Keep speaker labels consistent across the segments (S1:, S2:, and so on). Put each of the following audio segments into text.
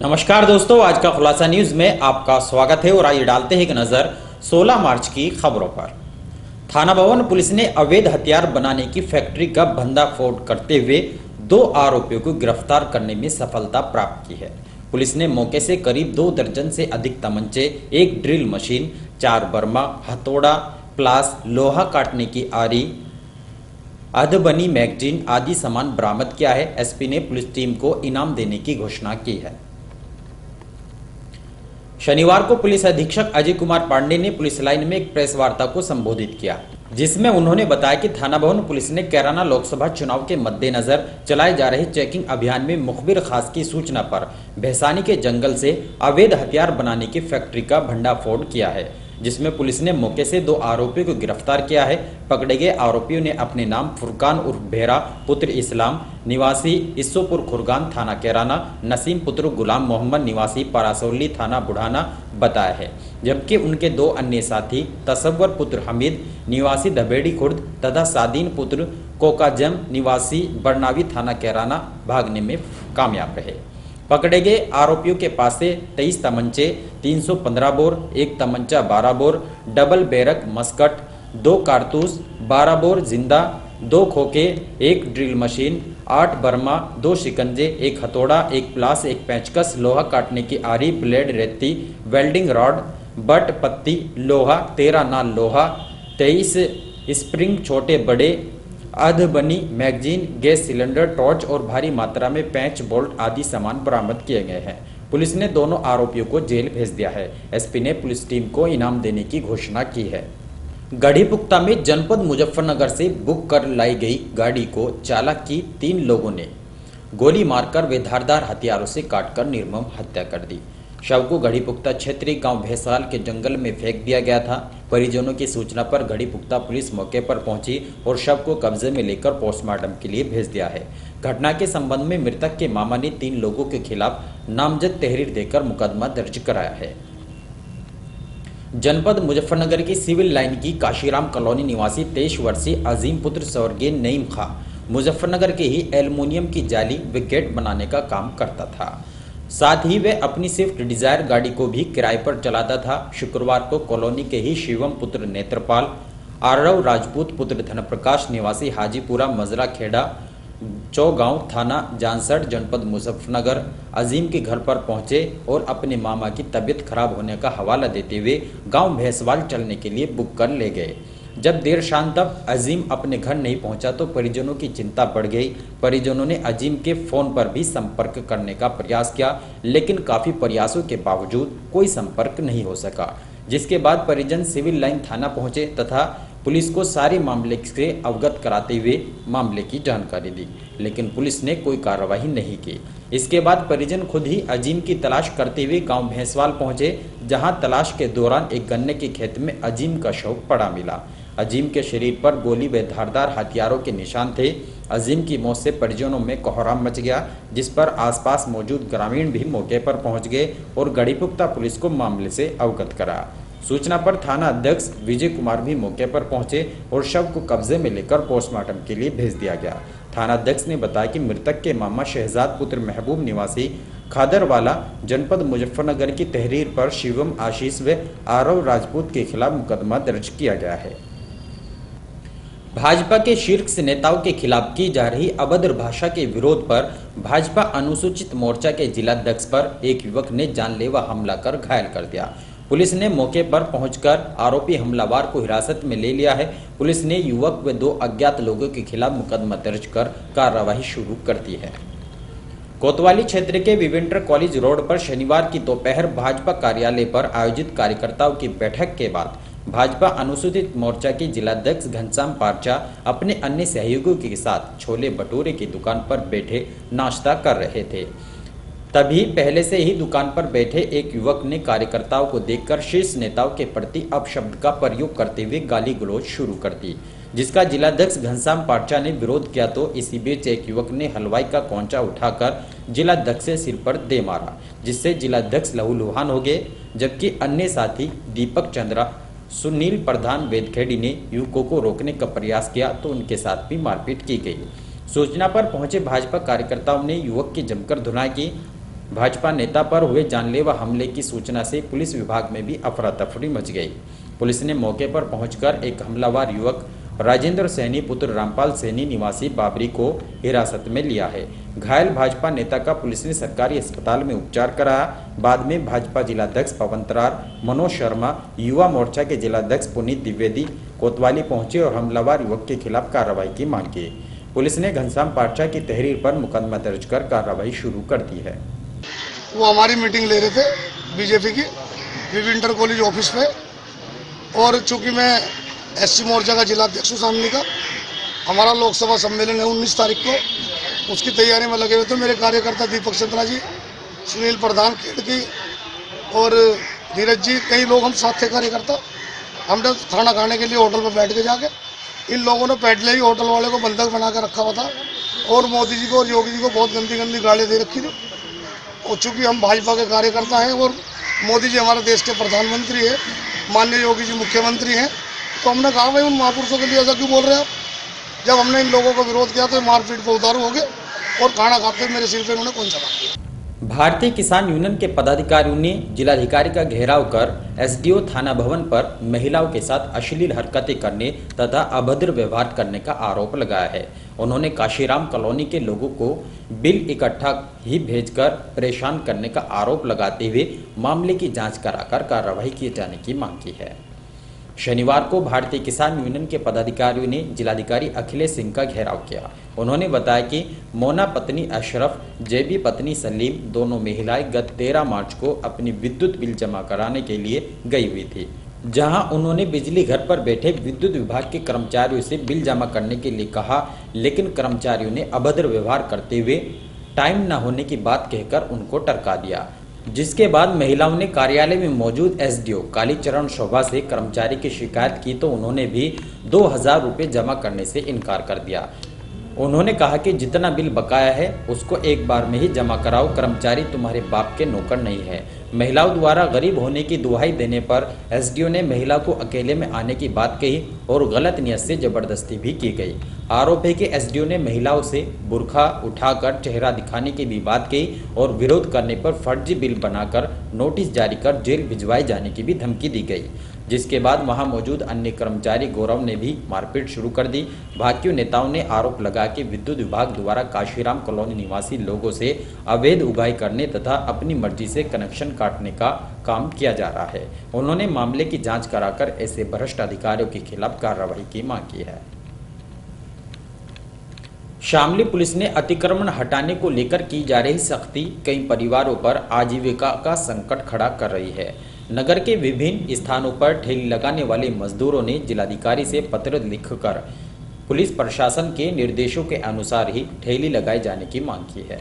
S1: नमस्कार दोस्तों, आज का खुलासा न्यूज में आपका स्वागत है और आइए डालते हैं एक नजर 16 मार्च की खबरों पर। थाना भवन पुलिस ने अवैध हथियार बनाने की फैक्ट्री का भंडाफोड़ करते हुए 2 आरोपियों को गिरफ्तार करने में सफलता प्राप्त की है। पुलिस ने मौके से करीब 2 दर्जन से अधिक तमंचे, 1 ड्रिल मशीन, 4 बर्मा, हथौड़ा, प्लास, लोहा काटने की आरी, अधबनी मैगजीन आदि सामान बरामद किया है। एसपी ने पुलिस टीम को इनाम देने की घोषणा की है। शनिवार को पुलिस अधीक्षक अजय कुमार पांडे ने पुलिस लाइन में एक प्रेस वार्ता को संबोधित किया, जिसमें उन्होंने बताया कि थाना भवन पुलिस ने कैराना लोकसभा चुनाव के मद्देनजर चलाए जा रहे चेकिंग अभियान में मुखबिर खास की सूचना पर भैसानी के जंगल से अवैध हथियार बनाने की फैक्ट्री का भंडाफोड़ किया है, जिसमें पुलिस ने मौके से 2 आरोपियों को गिरफ्तार किया है। पकड़े गए आरोपियों ने अपने नाम फुरकान उर्फ बेहरा पुत्र इस्लाम निवासी इस्सोपुर खुरगान थाना कैराना, नसीम पुत्र गुलाम मोहम्मद निवासी परासौली थाना बुढ़ाना बताया है, जबकि उनके 2 अन्य साथी तसव्वर पुत्र हमीद निवासी दबेड़ी खुर्द तथा सादीन पुत्र कोकाजम निवासी बरनावी थाना कैराना भागने में कामयाब रहे। पकड़े गए आरोपियों के पास से 23 तमंचे, 315 bore, 1 तमंचा 12 bore, double barrack Muscat, 2 कारतूस, 12 बोर जिंदा, 2 खोखे, 1 ड्रिल मशीन, 8 बर्मा, 2 शिकंजे, 1 हथौड़ा, 1 प्लास, 1 पेंचकस, लोहा काटने की आरी, ब्लेड, रेती, वेल्डिंग रॉड, बट पत्ती, लोहा, 13 नाल लोहा, 23 स्प्रिंग छोटे बड़े, अधबनी मैगजीन, गैस सिलेंडर, टॉर्च और भारी मात्रा में पेंच बोल्ट आदि सामान बरामद किए गए हैं। पुलिस ने दोनों आरोपियों को जेल भेज दिया है। एसपी ने पुलिस टीम को इनाम देने की घोषणा की है। गढ़ीपुख्ता में जनपद मुजफ्फरनगर से बुक कर लाई गई गाड़ी को चालक की 3 लोगों ने गोली मारकर व धारदार हथियारों से काटकर निर्मम हत्या कर दी। शव को गढ़ीपुख्ता क्षेत्रीय गांव भैसाल के जंगल में फेंक दिया गया था। परिजनों की सूचना पर गढ़ीपुख्ता पुलिस मौके पर पहुंची और शव को कब्जे में लेकर पोस्टमार्टम के लिए भेज दिया है। घटना के संबंध में मृतक के मामा ने 3 लोगों के खिलाफ नामजद तहरीर देकर मुकदमा दर्ज कराया है। जनपद मुजफ्फरनगर की सिविल लाइन की काशीराम कॉलोनी निवासी 23 वर्षीय अजीम पुत्र स्वर्गीय नईम खां मुजफ्फरनगर के ही एल्युमिनियम की जाली व गेट बनाने का काम करता था। साथ ही वह अपनी स्विफ्ट डिजायर गाड़ी को भी किराए पर चलाता था। शुक्रवार को कॉलोनी के ही शिवम पुत्र नेत्रपाल, आरव राजपूत पुत्र धनप्रकाश निवासी हाजीपुरा मजरा खेड़ा चौगांव थाना जानसठ जनपद मुजफ्फरनगर अजीम के घर पर पहुंचे और अपने मामा की तबीयत खराब होने का हवाला देते हुए गांव भैंसवाल चलने के लिए बुक कर ले गए। जब देर शाम तक अजीम अपने घर नहीं पहुंचा तो परिजनों की चिंता बढ़ गई। परिजनों ने अजीम के फोन पर भी संपर्क करने का प्रयास किया, लेकिन काफी प्रयासों के बावजूद कोई संपर्क नहीं हो सका, जिसके बाद परिजन सिविल लाइन थाना पहुंचे तथा पुलिस को सारे मामले से अवगत कराते हुए मामले की जानकारी दी, लेकिन पुलिस ने कोई कार्रवाई नहीं की। इसके बाद परिजन खुद ही अजीम की तलाश करते हुए गांव भैंसवाल पहुंचे, जहां तलाश के दौरान एक गन्ने के खेत में अजीम का शव पड़ा मिला। अजीम के शरीर पर गोली व धारदार हथियारों के निशान थे। अजीम की मौत से परिजनों में कोहराम मच गया, जिस पर आसपास मौजूद ग्रामीण भी मौके पर पहुंच गए और गढ़ीपुख्ता पुलिस को मामले से अवगत करा। सूचना पर थाना अध्यक्ष विजय कुमार भी मौके पर पहुंचे और शव को कब्जे में लेकर पोस्टमार्टम के लिए भेज दिया गया। थाना अध्यक्ष ने बताया कि मृतक के मामा शहजाद पुत्र महबूब निवासी खादरवाला जनपद मुजफ्फरनगर की तहरीर पर शिवम आशीष व आरव राजपूत के खिलाफ मुकदमा दर्ज किया गया है। भाजपा के शीर्ष नेताओं के खिलाफ की जा रही अभद्र भाषा के विरोध पर भाजपा अनुसूचित मोर्चा के जिलाध्यक्ष पर एक युवक ने जानलेवा हमला कर घायल कर दिया। पुलिस ने मौके पर पहुंचकर आरोपी हमलावर को हिरासत में ले लिया है। पुलिस ने युवक व 2 अज्ञात लोगों के खिलाफ मुकदमा दर्ज कर कार्रवाई शुरू कर दी है। कोतवाली क्षेत्र के विवेंटर कॉलेज रोड पर शनिवार की दोपहर भाजपा कार्यालय पर आयोजित कार्यकर्ताओं की बैठक के बाद भाजपा अनुसूचित मोर्चा के जिलाध्यक्ष घनश्याम पारचा अपने अन्य सहयोगियों के साथ छोले भटूरे की दुकान पर बैठे नाश्ता कर रहे थे। तभी पहले से ही दुकान पर बैठे एक युवक ने कार्यकर्ताओं को देखकर शीर्ष नेताओं के प्रति अपशब्द का प्रयोग करते हुए गाली गलौज शुरू कर दी, जिसका जिलाध्यक्ष घनश्याम पारचा ने विरोध किया तो इसी बीच एक युवक ने हलवाई का कौंचा उठाकर जिलाध्यक्ष से सिर पर दे मारा, जिससे जिलाध्यक्ष लहूलुहान हो गए, जबकि अन्य साथी दीपक चंद्रा सुनील प्रधान वेदखेड़ी ने युवकों को रोकने का प्रयास किया तो उनके साथ भी मारपीट की गई। सूचना पर पहुंचे भाजपा कार्यकर्ताओं ने युवक की जमकर धुनाई की भाजपा नेता पर हुए जानलेवा हमले की सूचना से पुलिस विभाग में भी अफरा तफरी मच गई। पुलिस ने मौके पर पहुंचकर एक हमलावर युवक राजेंद्र सैनी पुत्र रामपाल सैनी निवासी बाबरी को हिरासत में लिया है। घायल भाजपा नेता का पुलिस ने सरकारी अस्पताल में उपचार कराया। बाद में भाजपा जिलाध्यक्ष पवन तरार, मनोज शर्मा, युवा मोर्चा के जिलाध्यक्ष पुनीत द्विवेदी कोतवाली पहुंचे और हमलावर युवक के खिलाफ कार्रवाई की मांग की। पुलिस ने घनश्याम पार्चा की तहरीर पर मुकदमा दर्ज कर कार्रवाई शुरू कर दी है।
S2: वो हमारी मीटिंग ले रहे थे बीजेपी की विविंटर कॉलेज ऑफिस पे, और चूंकि मैं एससी मोर्चा का जिलाध्यक्ष हूँ सामने का, हमारा लोकसभा सम्मेलन है 19 तारीख को, उसकी तैयारी में लगे हुए थे। मेरे कार्यकर्ता दीपक चंद्रा जी, सुनील प्रधान की और धीरज जी, कई लोग हम साथ थे कार्यकर्ता। हमने खाना खाने के लिए होटल पर बैठ के जाके इन लोगों ने पहले ही होटल वाले को बंधक बना कर रखा हुआ था और मोदी जी को और योगी जी को बहुत गंदी गंदी गालियाँ दे रखी थी। और चूँकि हम भाजपा के कार्यकर्ता हैं और मोदी जी हमारे देश के प्रधानमंत्री हैं, माननीय योगी जी मुख्यमंत्री हैं, तो हमने कहा भाई उन महापुरुषों के लिए ऐसा क्यों बोल रहे हैं आप। जब हमने इन लोगों को विरोध किया तो मारपीट पर उतारू हो गए और खाना खाते मेरे सिर पे उन्होंने कौन सा किया।
S1: भारतीय किसान यूनियन के पदाधिकारियों ने जिलाधिकारी का घेराव कर एसडीओ थाना भवन पर महिलाओं के साथ अश्लील हरकतें करने तथा अभद्र व्यवहार करने का आरोप लगाया है। उन्होंने काशीराम कॉलोनी के लोगों को बिल इकट्ठा ही भेजकर परेशान करने का आरोप लगाते हुए मामले की जांच कराकर कार्रवाई किए जाने की मांग की है। शनिवार को भारतीय किसान यूनियन के पदाधिकारियों ने जिलाधिकारी अखिलेश सिंह का घेराव किया। उन्होंने बताया कि मोना पत्नी अशरफ, जेबी पत्नी सलीम दोनों महिलाएं गत 13 मार्च को अपनी विद्युत बिल जमा कराने के लिए गई हुई थी, जहां उन्होंने बिजली घर पर बैठे विद्युत विभाग के कर्मचारियों से बिल जमा करने के लिए कहा, लेकिन कर्मचारियों ने अभद्र व्यवहार करते हुए टाइम न होने की बात कहकर उनको टरका दिया, जिसके बाद महिलाओं ने कार्यालय में मौजूद एसडीओ कालीचरण शोभा से कर्मचारी की शिकायत की तो उन्होंने भी 2000 रुपये जमा करने से इनकार कर दिया। उन्होंने कहा कि जितना बिल बकाया है उसको एक बार में ही जमा कराओ, कर्मचारी तुम्हारे बाप के नौकर नहीं है। महिलाओं द्वारा गरीब होने की दुहाई देने पर एसडीओ ने महिला को अकेले में आने की बात कही और गलत नियत से जबरदस्ती भी की गई। आरोप है कि एसडीओ ने महिलाओं से बुर्खा उठाकर चेहरा दिखाने की भी बात कही और विरोध करने पर फर्जी बिल बनाकर नोटिस जारी कर जेल भिजवाए जाने की भी धमकी दी गई, जिसके बाद वहां मौजूद अन्य कर्मचारी गौरव ने भी मारपीट शुरू कर दी। भाजपा नेताओं ने आरोप लगा कि विद्युत विभाग द्वारा काशीराम कॉलोनी निवासी लोगों से अवैध उगाही करने तथा अपनी मर्जी से कनेक्शन काटने का काम किया जा रहा है। उन्होंने मामले की जांच कराकर ऐसे भ्रष्ट अधिकारियों के खिलाफ कार्रवाई की मांग की है। शामली पुलिस ने अतिक्रमण हटाने को लेकर की जा रही सख्ती कई परिवारों पर आजीविका का संकट खड़ा कर रही है। नगर के विभिन्न स्थानों पर ठेली लगाने वाले मजदूरों ने जिलाधिकारी से पत्र लिखकर पुलिस प्रशासन के निर्देशों के अनुसार ही ठेली लगाए जाने की मांग की है।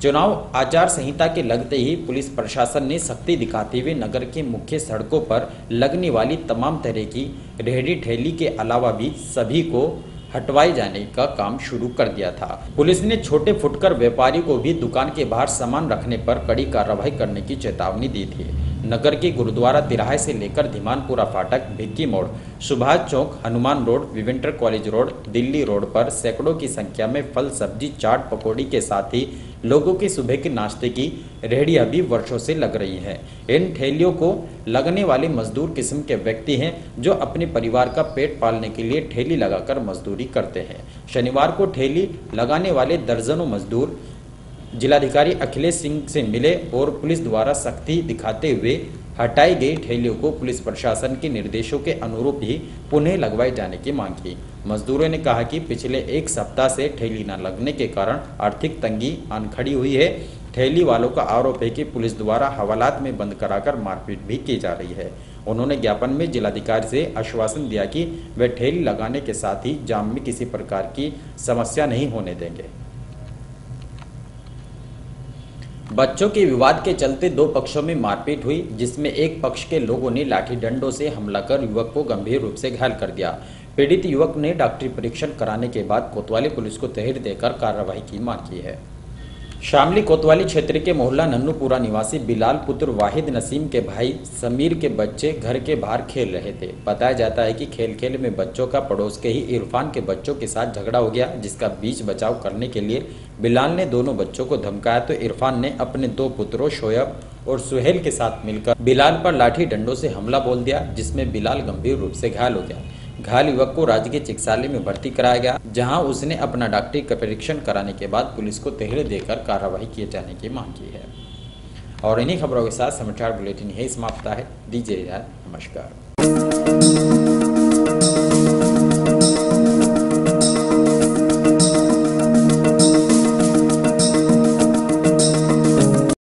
S1: चुनाव आचार संहिता के लगते ही पुलिस प्रशासन ने सख्ती दिखाते हुए नगर के मुख्य सड़कों पर लगने वाली तमाम तरह की रेहड़ी ठेली के अलावा भी सभी को हटवाए जाने का काम शुरू कर दिया था। पुलिस ने छोटे फुटकर व्यापारियों को भी दुकान के बाहर सामान रखने पर कड़ी कार्रवाई करने की चेतावनी दी थी। नगर के गुरुद्वारा तिराहे से लेकर धीमानपुरा फाटक, भिक्की मोड़, सुभाष चौक, हनुमान रोड, विविंटर कॉलेज रोड, दिल्ली रोड पर सैकड़ों की संख्या में फल, सब्जी, चाट, पकौड़ी के साथ ही लोगों की सुबह के नाश्ते की रेहड़ियां भी वर्षों से लग रही हैं। इन ठेलियों को लगने वाले मजदूर किस्म के व्यक्ति हैं जो अपने परिवार का पेट पालने के लिए ठेली लगाकर मजदूरी करते हैं। शनिवार को ठेली लगाने वाले दर्जनों मजदूर जिलाधिकारी अखिलेश सिंह से मिले और पुलिस द्वारा सख्ती दिखाते हुए हटाई गई ठेलियों को पुलिस प्रशासन के निर्देशों के अनुरूप ही पुनः लगवाए जाने की मांग की। मजदूरों ने कहा कि पिछले एक सप्ताह से ठेली न लगने के कारण आर्थिक तंगी आन खड़ी हुई है। ठेली वालों का आरोप है कि पुलिस द्वारा हवालात में बंद कराकर मारपीट भी की जा रही है। उन्होंने ज्ञापन में जिलाधिकारी से आश्वासन दिया कि वे ठेली लगाने के साथ ही जाम में किसी प्रकार की समस्या नहीं होने देंगे। बच्चों के विवाद के चलते दो पक्षों में मारपीट हुई, जिसमें एक पक्ष के लोगों ने लाठी डंडों से हमला कर युवक को गंभीर रूप से घायल कर दिया। पीड़ित युवक ने डॉक्टरी परीक्षण कराने के बाद कोतवाली पुलिस को तहरीर देकर कार्रवाई की मांग की है। शामली कोतवाली क्षेत्र के मोहल्ला नन्नूपुरा निवासी बिलाल पुत्र वाहिद नसीम के भाई समीर के बच्चे घर के बाहर खेल रहे थे। बताया जाता है कि खेल खेल में बच्चों का पड़ोस के ही इरफान के बच्चों के साथ झगड़ा हो गया, जिसका बीच बचाव करने के लिए बिलाल ने दोनों बच्चों को धमकाया तो इरफान ने अपने दो पुत्रों शोएब और सुहेल के साथ मिलकर बिलाल पर लाठी डंडों से हमला बोल दिया, जिसमें बिलाल गंभीर रूप से घायल हो गया। घायल युवक को राजकीय चिकित्सालय में भर्ती कराया गया, जहां उसने अपना डॉक्टरी का परीक्षण कराने के बाद पुलिस को तहरीर देकर कार्रवाई किए जाने की मांग की है। और इन्हीं खबरों के साथ समाचार बुलेटिन यही समाप्त है। दीजिए इजाजत, नमस्कार।